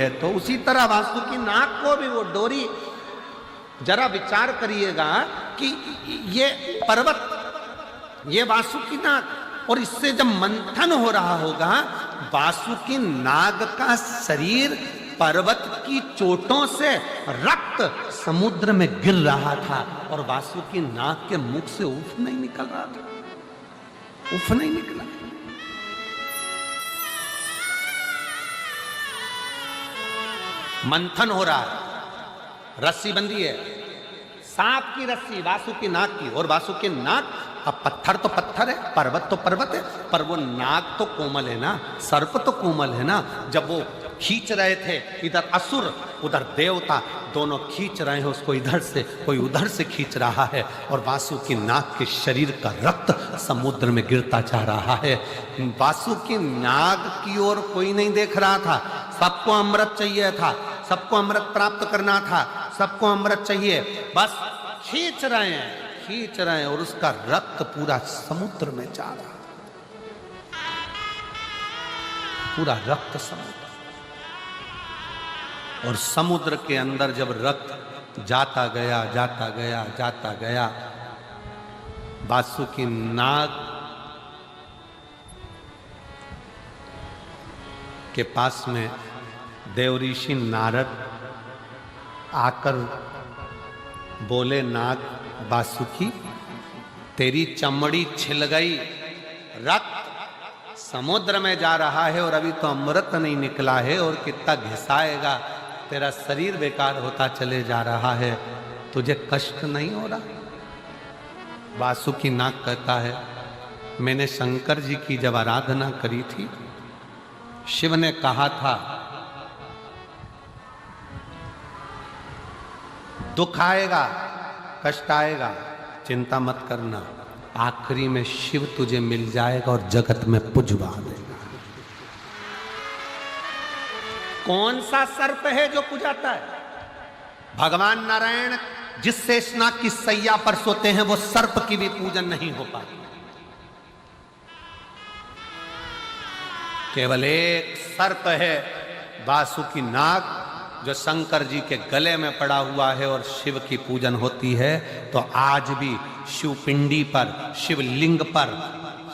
है। तो उसी तरह वासुकी नाग को भी वो डोरी, जरा विचार करिएगा कि ये पर्वत, ये वासुकी नाग, और इससे जब मंथन हो रहा होगा, वासुकी नाग का शरीर पर्वत की चोटों से रक्त समुद्र में गिर रहा था और वासुकी नाग के मुख से उफ नहीं निकल रहा था, उफ नहीं निकला। मंथन हो रहा है, रस्सी बंधी है, सांप की रस्सी वासुकी नाग की, और वासुकी नाग, अब पत्थर तो पत्थर है, पर्वत तो पर्वत है, पर वो नाग तो कोमल है ना, सर्प तो कोमल है ना। जब वो खींच रहे थे, इधर असुर उधर देवता, दोनों खींच रहे हैं उसको, इधर से कोई उधर से खींच रहा है, और वासुकी नाग के शरीर का रक्त समुद्र में गिरता जा रहा है। वासुकी नाग की ओर कोई नहीं देख रहा था, सबको अमृत चाहिए था, सबको अमृत प्राप्त करना था, सबको अमृत चाहिए, बस खींच रहे हैं, खींच रहे हैं, और उसका रक्त पूरा समुद्र में जा रहा, पूरा रक्त समुद्र। और समुद्र के अंदर जब रक्त जाता गया, जाता गया, जाता गया, वासुकी नाग के पास में देवऋषि नारद आकर बोले, नाग वासुकी, तेरी चमड़ी छिल गई, रक्त समुद्र में जा रहा है और अभी तो अमृत नहीं निकला है, और कितना घिसाएगा, तेरा शरीर बेकार होता चले जा रहा है, तुझे कष्ट नहीं हो रहा? वासुकी नाग कहता है, मैंने शंकर जी की जब आराधना करी थी, शिव ने कहा था दुख आएगा, कष्ट आएगा, चिंता मत करना, आखिरी में शिव तुझे मिल जाएगा और जगत में पुजवा देगा। कौन सा सर्प है जो पुजाता है? भगवान नारायण जिस शेषनाग की सैया पर सोते हैं, वो सर्प की भी पूजन नहीं हो पाती। केवल एक सर्प है, वासुकी नाग, जो शंकर जी के गले में पड़ा हुआ है और शिव की पूजन होती है। तो आज भी शिवपिंडी पर, शिवलिंग पर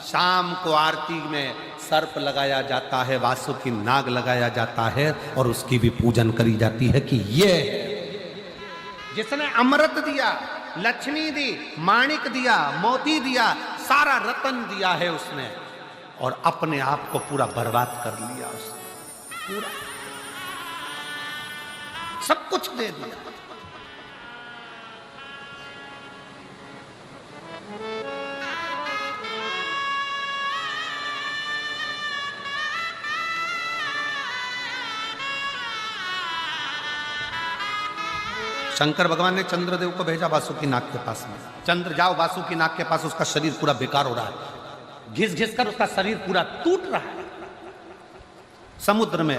शाम को आरती में सर्प लगाया जाता है, वासुकी नाग लगाया जाता है, और उसकी भी पूजन करी जाती है कि ये जिसने अमृत दिया, लक्ष्मी दी, माणिक दिया, मोती दिया, सारा रतन दिया है उसने, और अपने आप को पूरा बर्बाद कर लिया उसने, पूरा सब कुछ दे दिया। शंकर भगवान ने चंद्रदेव को भेजा वासुकी नाग के पास में, चंद्र जाओ वासुकी नाग के पास, उसका शरीर पूरा बेकार हो रहा है, घिस घिस कर उसका शरीर पूरा टूट रहा है, समुद्र में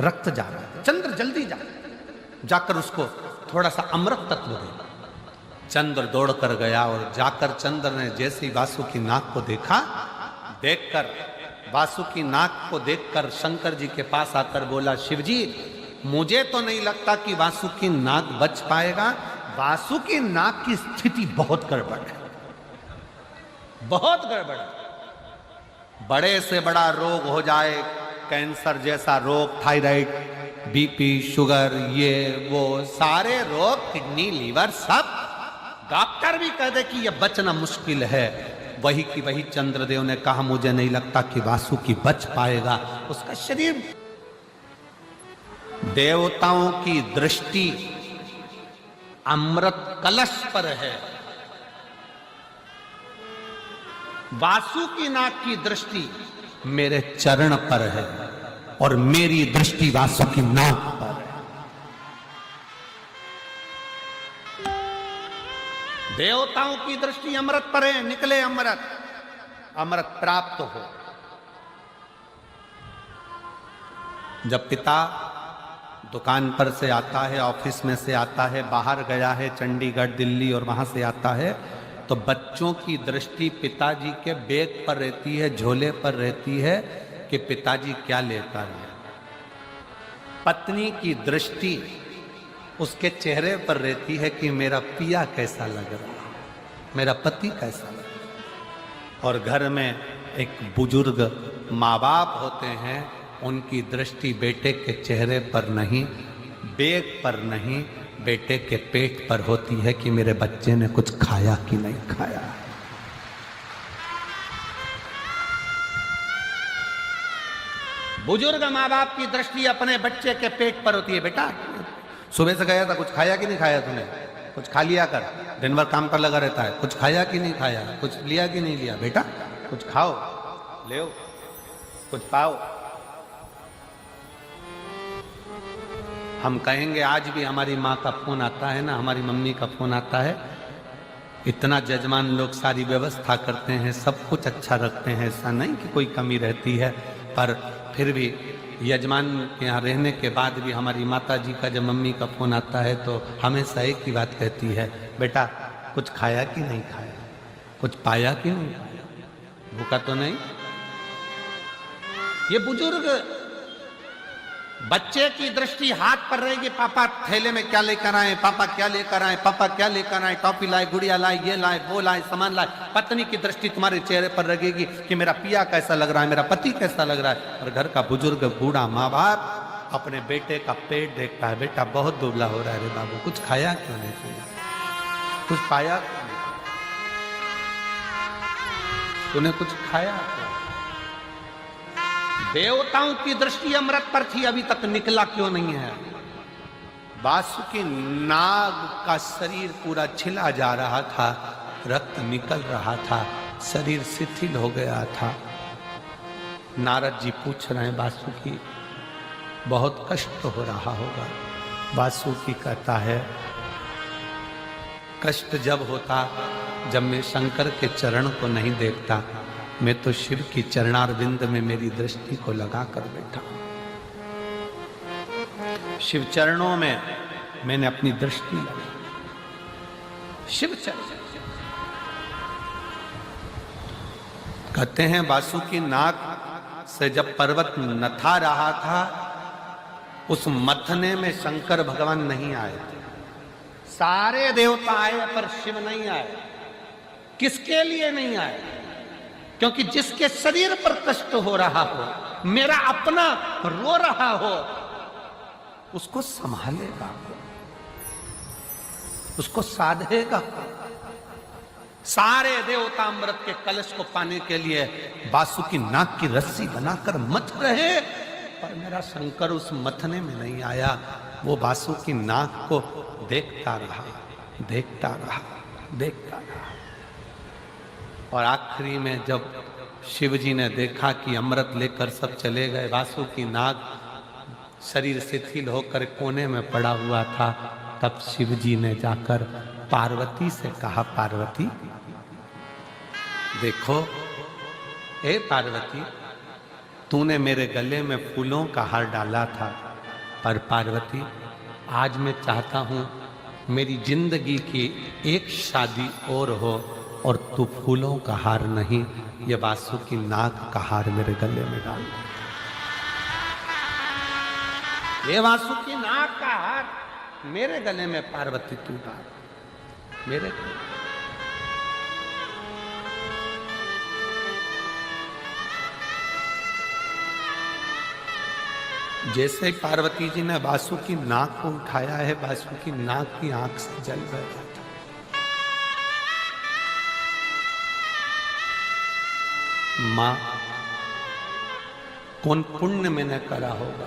रक्त जा रहा है, चंद्र जल्दी जाकर उसको थोड़ा सा अमृत तत्व दे। चंद्र दौड़ कर गया और जाकर चंद्र ने जैसे ही वासुकी नाग को देखा, देखकर वासुकी नाग को देखकर शंकर जी के पास आकर बोला, शिव जी, मुझे तो नहीं लगता कि वासुकी नाग बच पाएगा, वासुकी नाग की स्थिति बहुत गड़बड़ है, बहुत गड़बड़ है, बड़े से बड़ा रोग हो जाए, कैंसर जैसा रोग, थायराइड, बीपी, शुगर, ये वो सारे रोग, किडनी, लीवर, सब डॉक्टर भी कह दे कि ये बचना मुश्किल है। वही की वही चंद्रदेव ने कहा, मुझे नहीं लगता कि वासुकी बच पाएगा, उसका शरीर। देवताओं की दृष्टि अमृत कलश पर है, वासुकी नाग की दृष्टि मेरे चरण पर है, और मेरी दृष्टि वासुकी नाग पर है। देवताओं की दृष्टि अमृत पर है, निकले अमृत, अमृत प्राप्त हो। जब पिता दुकान पर से आता है, ऑफिस में से आता है, बाहर गया है चंडीगढ़, दिल्ली, और वहां से आता है, तो बच्चों की दृष्टि पिताजी के बैग पर रहती है, झोले पर रहती है कि पिताजी क्या लेकर आए। पत्नी की दृष्टि उसके चेहरे पर रहती है कि मेरा पिया कैसा लग रहा है, मेरा पति कैसा लग रहा है। और घर में एक बुजुर्ग माँ बाप होते हैं, उनकी दृष्टि बेटे के चेहरे पर नहीं, बैग पर नहीं, बेटे के पेट पर होती है कि मेरे बच्चे ने कुछ खाया कि नहीं खाया। बुजुर्ग माँ बाप की दृष्टि अपने बच्चे के पेट पर होती है। बेटा सुबह से गया था, कुछ खाया कि नहीं खाया तूने, कुछ खा लिया कर, दिन भर काम पर लगा रहता है, कुछ खाया कि नहीं खाया, कुछ लिया कि नहीं लिया, बेटा कुछ खाओ, ले कुछ पाओ। हम कहेंगे आज भी हमारी माँ का फोन आता है ना, हमारी मम्मी का फोन आता है, इतना जजमान लोग सारी व्यवस्था करते हैं, सब कुछ अच्छा रखते हैं, ऐसा नहीं कि कोई कमी रहती है, पर फिर भी यजमान के यहाँ रहने के बाद भी हमारी माता जी का जब मम्मी का फोन आता है तो हमेशा एक ही बात कहती है, बेटा कुछ खाया कि नहीं खाया, कुछ पाया कि नहीं पाया, भूखा तो नहीं। ये बुजुर्ग बच्चे की दृष्टि हाथ पर रहेगी, पापा थैले में क्या लेकर आए, पापा क्या लेकर आए, पापा क्या लेकर आए, टॉफी लाए, गुड़िया लाए, ये लाए, वो लाए, सामान लाए। पत्नी की दृष्टि तुम्हारे चेहरे पर रहेगी कि मेरा पिया कैसा लग रहा है, मेरा पति कैसा लग रहा है। और घर का बुजुर्ग बूढ़ा माँ बाप अपने बेटे का पेट देखता है, बेटा बहुत दुबला हो रहा है रे बाबू, कुछ खाया क्यों नहीं खाया, कुछ पाया क्यों नहीं, तूने कुछ खाया। देवताओं की दृष्टि अमृत पर थी, अभी तक निकला क्यों नहीं है। वासुकी नाग का शरीर पूरा छिला जा रहा था, रक्त निकल रहा था, शरीर शिथिल हो गया था। नारद जी पूछ रहे हैं, वासुकी बहुत कष्ट हो रहा होगा। वासुकी कहता है, कष्ट जब होता जब मैं शंकर के चरण को नहीं देखता, मैं तो शिव की चरणारविंद में मेरी दृष्टि को लगा कर बैठा। शिव चरणों में मैंने अपनी दृष्टि लगाई। शिव चरण कहते हैं, वासुकी नाग से जब पर्वत नथा रहा था, उस मथने में शंकर भगवान नहीं आए थे। सारे देवता आए पर शिव नहीं आए। किसके लिए नहीं आए? क्योंकि जिसके शरीर पर कष्ट हो रहा हो, मेरा अपना रो रहा हो, उसको संभालेगा, उसको साधेगा। सारे देवता अमृत के कलश को पाने के लिए वासुकी नाग की रस्सी बनाकर मथ रहे, पर मेरा शंकर उस मथने में नहीं आया। वो वासुकी नाग को देखता रहा, देखता रहा, देखता रहा। और आखिरी में जब शिव जी ने देखा कि अमृत लेकर सब चले गए, वासुकी नाग शरीर शिथिल होकर कोने में पड़ा हुआ था, तब शिव जी ने जाकर पार्वती से कहा, पार्वती देखो, ए पार्वती, तूने मेरे गले में फूलों का हार डाला था, पर पार्वती आज मैं चाहता हूं मेरी जिंदगी की एक शादी और हो और तू फूलों का हार नहीं, ये वासुकी नाग का हार मेरे गले में डाल। ये वासुकी नाग का हार मेरे गले में पार्वती तू डाल, मेरे गले। जैसे पार्वती जी ने वासुकी नाग को उठाया है, वासुकी नाग की आंख से जल गया। मां, कौन पुण्य मैंने करा होगा,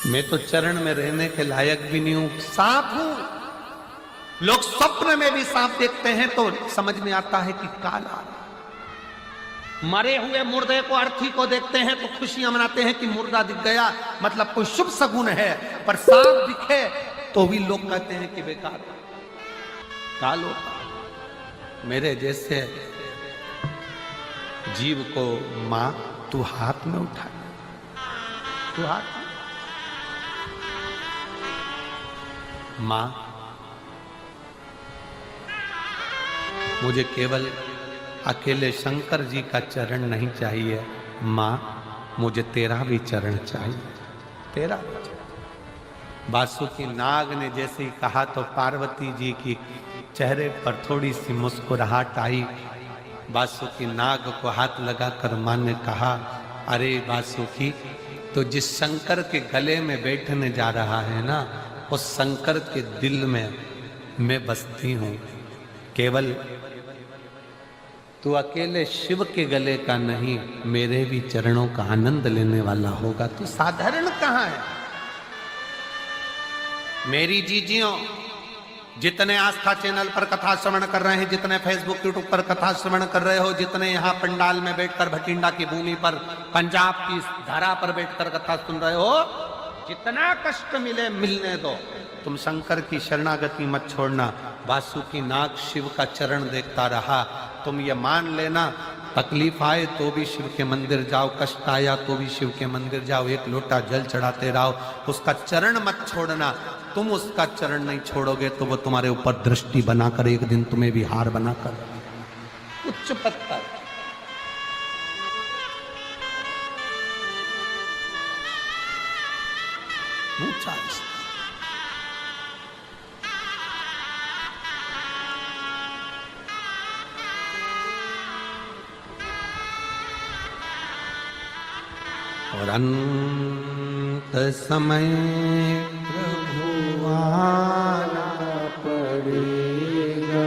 मैं तो चरण में रहने के लायक भी नहीं हूं, सांप हूं। लोग स्वप्न में भी सांप देखते हैं तो समझ में आता है कि काला। मरे हुए मुर्दे को, अर्थी को देखते हैं तो खुशियां मनाते हैं कि मुर्दा दिख गया, मतलब कोई शुभ सगुन है। पर सांप दिखे तो भी लोग कहते हैं कि बेकार, काल होता। मेरे जैसे जीव को मां तू हाथ में उठा, तू हाथ में। मां, मुझे केवल अकेले शंकर जी का चरण नहीं चाहिए, मां मुझे तेरा भी चरण चाहिए, तेरा भी चरण। वासुकी नाग ने जैसे ही कहा तो पार्वती जी की चेहरे पर थोड़ी सी मुस्कुराहट आई। वासुकी नाग को हाथ लगाकर मां ने कहा, अरे वासुकी, तो जिस शंकर के गले में बैठने जा रहा है ना, उस शंकर के दिल में मैं बसती हूं। केवल तू अकेले शिव के गले का नहीं, मेरे भी चरणों का आनंद लेने वाला होगा। तू साधारण कहां है? मेरी जीजियों, जितने आस्था चैनल पर कथा श्रवण कर रहे हैं, जितने फेसबुक यूट्यूब पर कथा श्रवण कर रहे हो, जितने यहाँ पंडाल में बैठकर भटिंडा की भूमि पर पंजाब की धारा पर बैठकर कथा सुन रहे हो, जितना कष्ट मिले मिलने दो, तुम शंकर की शरणागति मत छोड़ना। वासुकी नाग शिव का चरण देखता रहा। तुम ये मान लेना, तकलीफ आए तो भी शिव के मंदिर जाओ, कष्ट आया तो भी शिव के मंदिर जाओ, एक लोटा जल चढ़ाते रहो, उसका चरण मत छोड़ना। तुम उसका चरण नहीं छोड़ोगे तो वो तुम्हारे ऊपर दृष्टि बनाकर एक दिन तुम्हें भी हार बनाकर उच्च पत्थर। ऊंचा और अंत समय प्रभु आना पड़ेगा,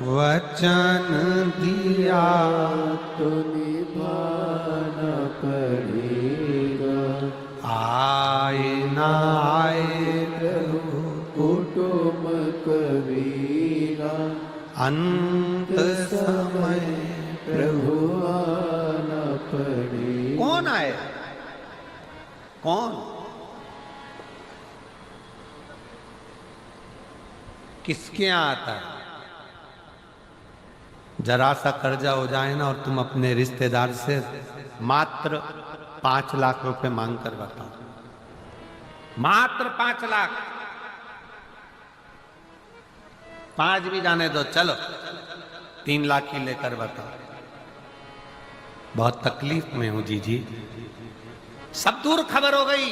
वचन दिया तो निभाना पड़ेगा। आए ना आए प्रभु कुटुंब कबीरा, अंत समय प्रभु आना पड़ेगा। कौन आए? कौन? किसके यहां आता है? जरा सा कर्जा हो जाए ना और तुम अपने रिश्तेदार से मात्र 5 लाख रुपए मांग कर बताओ, मात्र 5 लाख। 5 भी जाने दो, चलो 3 लाख ही लेकर बताओ। बहुत तकलीफ में हूं जीजी। सब दूर खबर हो गई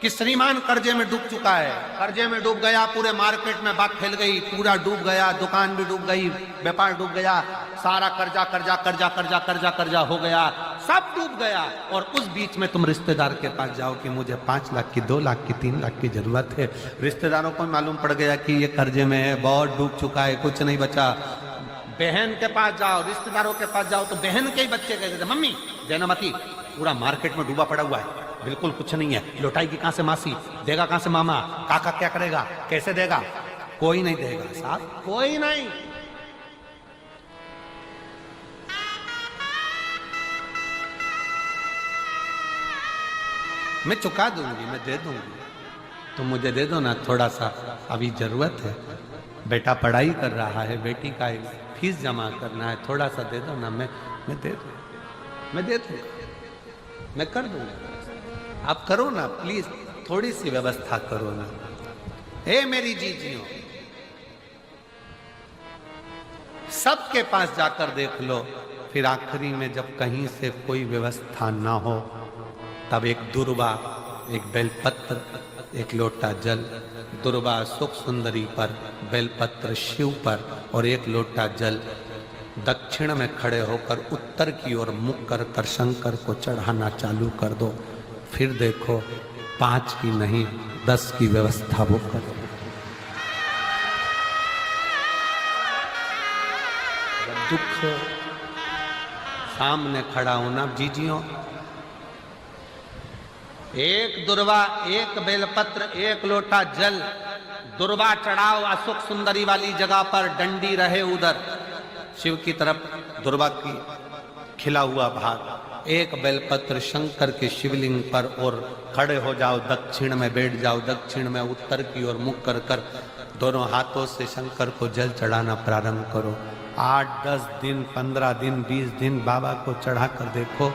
कि श्रीमान कर्जे में डूब चुका है, कर्जे में डूब गया, पूरे मार्केट में बात फैल गई, पूरा डूब गया, दुकान भी डूब गई, व्यापार डूब गया, सारा कर्जा कर्जा कर्जा कर्जा कर्जा कर्जा हो गया, सब डूब गया। और उस बीच में तुम रिश्तेदार के पास जाओ कि मुझे 5 लाख की, 2 लाख की, 3 लाख की जरूरत है। रिश्तेदारों को मालूम पड़ गया कि ये कर्जे में है, बहुत डूब चुका है, कुछ नहीं बचा। बहन के पास जाओ, रिश्तेदारों के पास जाओ तो बहन के ही बच्चे कहते थे, मम्मी देना मती, पूरा मार्केट में डूबा पड़ा हुआ है, बिल्कुल कुछ नहीं है, लौटाएगी कहां से मासी, देगा कहां से मामा, काका क्या करेगा, कैसे देगा? कोई नहीं देगा साहब, कोई नहीं। मैं चुका दूंगी, मैं दे दूंगी, तुम मुझे दे दो ना थोड़ा सा, अभी जरूरत है। बेटा पढ़ाई कर रहा है, बेटी का फीस जमा करना है, थोड़ा सा दे दो ना, मैं दे दूंगा, मैं दे दूंगा, मैं कर दूंगा। आप करो ना प्लीज, थोड़ी सी व्यवस्था करो ना। हे मेरी जीजियों, सबके पास जाकर देख लो, फिर आखिरी में जब कहीं से कोई व्यवस्था ना हो, तब एक दुर्वा, एक बेलपत्र, एक लोटा जल, दुर्वा सुख सुंदरी पर, बेलपत्र शिव पर और एक लोटा जल दक्षिण में खड़े होकर उत्तर की ओर मुख कर शंकर को चढ़ाना चालू कर दो। फिर देखो 5 की नहीं 10 की व्यवस्था वो करो। दुख सामने खड़ा होना जीजियों, एक दुर्वा, एक बेलपत्र, एक लोटा जल, दुर्वा चढ़ाओ असुख सुंदरी वाली जगह पर, डंडी रहे उधर शिव की तरफ, दुर्वा की खिला हुआ भाग, एक बेलपत्र शंकर के शिवलिंग पर और खड़े हो जाओ, दक्षिण में बैठ जाओ, दक्षिण में उत्तर की ओर मुख कर कर दोनों हाथों से शंकर को जल चढ़ाना प्रारंभ करो। 8, 10 दिन, 15 दिन, 20 दिन बाबा को चढ़ा कर देखो,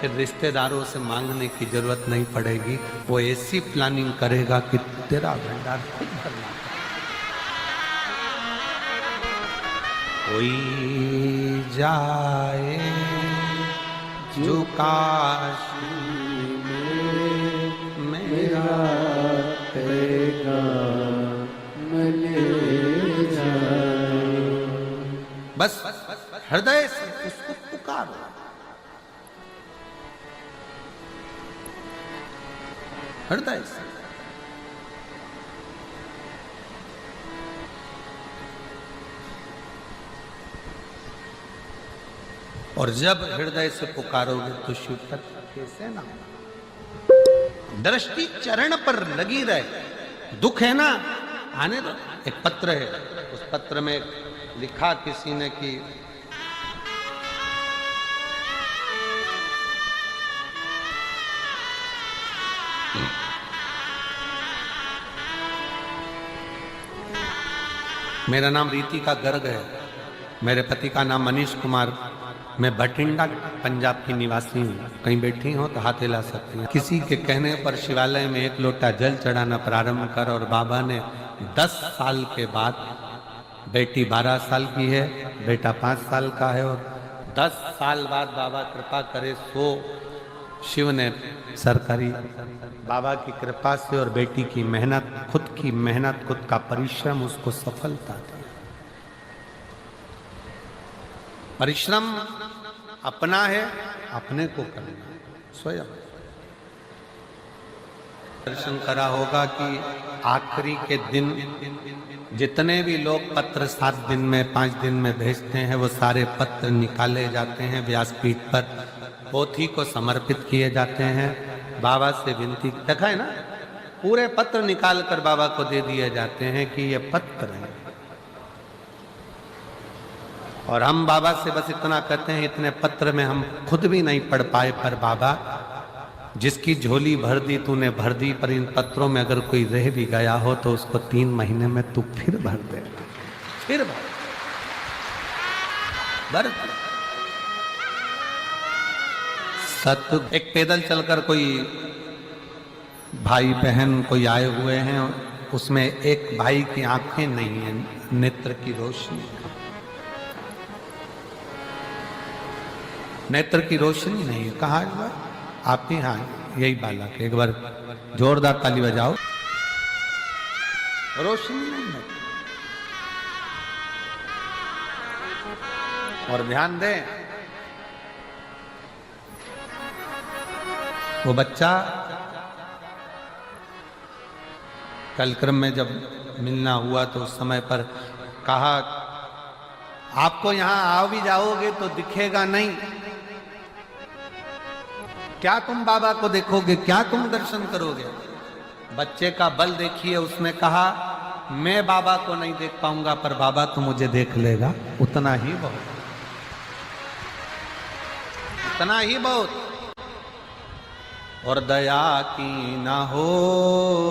फिर रिश्तेदारों से मांगने की जरूरत नहीं पड़ेगी। वो ऐसी प्लानिंग करेगा कि तेरा भंडार खुद भरना। कोई जाए जो काशी में मेरा बस हृदय से उसको पुकारो। हृदय से और जब हृदय से पुकारोगे तो शिव तत्व कैसे ना दृष्टि चरण पर लगी रहे। दुख है ना, आने दो। एक पत्र है, उस पत्र में लिखा किसी ने कि मेरा नाम रीति का गर्ग है, मेरे पति का नाम मनीष कुमार, मैं भटिंडा पंजाब की निवासी हूँ। कहीं बैठी हो तो हाथ हिला सकती हैं। किसी के कहने पर शिवालय में एक लोटा जल चढ़ाना प्रारंभ कर, और बाबा ने 10 साल के बाद, बेटी 12 साल की है, बेटा 5 साल का है, और 10 साल बाद बाबा कृपा करे सो शिव ने सरकारी बाबा की कृपा से और बेटी की मेहनत, खुद की मेहनत, खुद का परिश्रम उसको सफलता दी। परिश्रम अपना है, अपने को करना स्वयं। दर्शन करा होगा कि आखिरी के दिन जितने भी लोग पत्र 7 दिन में 5 दिन में भेजते हैं, वो सारे पत्र निकाले जाते हैं व्यासपीठ पर, पोथी को समर्पित किए जाते हैं, बाबा से विनती, देखा है ना, पूरे पत्र निकाल कर बाबा को दे दिए जाते हैं कि ये पत्र है। और हम बाबा से बस इतना कहते हैं, इतने पत्र में हम खुद भी नहीं पढ़ पाए, पर बाबा जिसकी झोली भर दी तूने भर दी, पर इन पत्रों में अगर कोई रह भी गया हो तो उसको 3 महीने में तू फिर भर दे, फिर भर। सत्य एक पैदल चलकर कोई भाई बहन कोई आए हुए हैं, उसमें एक भाई की आंखें नहीं है, नेत्र की रोशनी, नेत्र की रोशनी नहीं है। कहा आप ही? हाँ, यही बालक, एक बार जोरदार ताली बजाओ। रोशनी नहीं है। और ध्यान दें, वो बच्चा कल क्रम में जब मिलना हुआ तो उस समय पर कहा, आपको यहां आओ भी जाओगे तो दिखेगा नहीं, क्या तुम बाबा को देखोगे, क्या तुम दर्शन करोगे? बच्चे का बल देखिए, उसने कहा मैं बाबा को नहीं देख पाऊंगा, पर बाबा तो मुझे देख लेगा, उतना ही बहुत, उतना ही बहुत। और दया की ना होती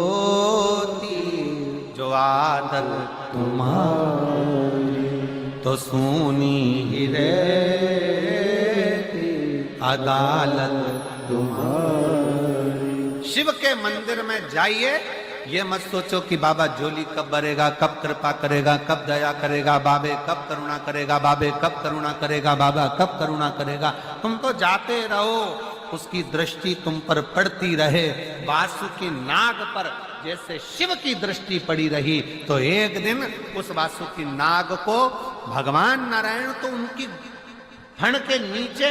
जो आदत तुम्हारी, तो सुनी ही रहती अदालत तुम्हारी। शिव के मंदिर में जाइए, ये मत सोचो कि बाबा झोली कब भरेगा, कब कृपा करेगा, कब दया करेगा, बाबे कब करुणा करेगा, बाबे कब करुणा करेगा, बाबा कब करुणा करेगा। तुम तो जाते रहो, उसकी दृष्टि तुम पर पड़ती रहे। वासुकी नाग पर जैसे शिव की दृष्टि पड़ी रही, तो एक दिन उस वासुकी नाग को भगवान नारायण तो उनकी फण के नीचे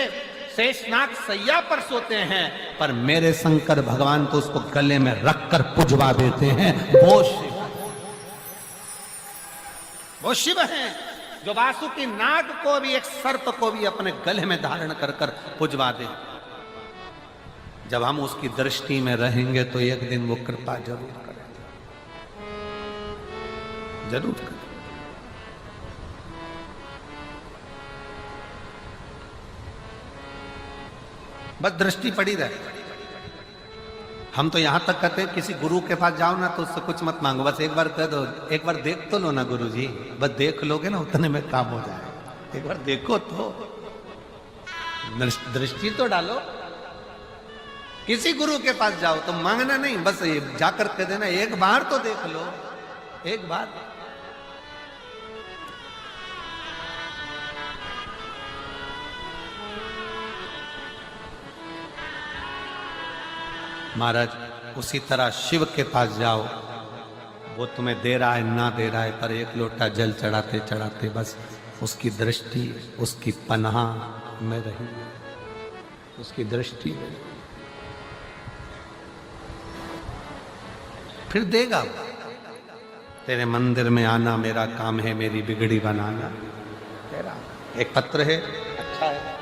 शेषनाग सैया पर सोते हैं, पर मेरे शंकर भगवान तो उसको गले में रखकर पुजवा देते हैं। वो शिव हैं जो वासुकी नाग को भी, एक सर्प को भी अपने गले में धारण कर कर पुजवा दे। जब हम उसकी दृष्टि में रहेंगे तो एक दिन वो कृपा जरूर करेगा, जरूर करेगा। बस दृष्टि पड़ी रहे। हम तो यहां तक कहते हैं, किसी गुरु के पास जाओ ना तो उससे कुछ मत मांगो, बस एक बार कह दो, एक बार देख तो लो ना गुरु जी, बस देख लोगे ना उतने में काम हो जाए। एक बार देखो तो, दृष्टि तो डालो। किसी गुरु के पास जाओ तो मांगना नहीं, बस ये जाकर कह देना एक बार तो देख लो, एक बार। महाराज उसी तरह शिव के पास जाओ, वो तुम्हें दे रहा है ना दे रहा है, पर एक लोटा जल चढ़ाते चढ़ाते बस उसकी दृष्टि, उसकी पनाह में रही, उसकी दृष्टि में, फिर देगा वो। तेरे मंदिर में आना मेरा काम है, मेरी बिगड़ी बनाना। तेरा एक पत्र है, अच्छा है,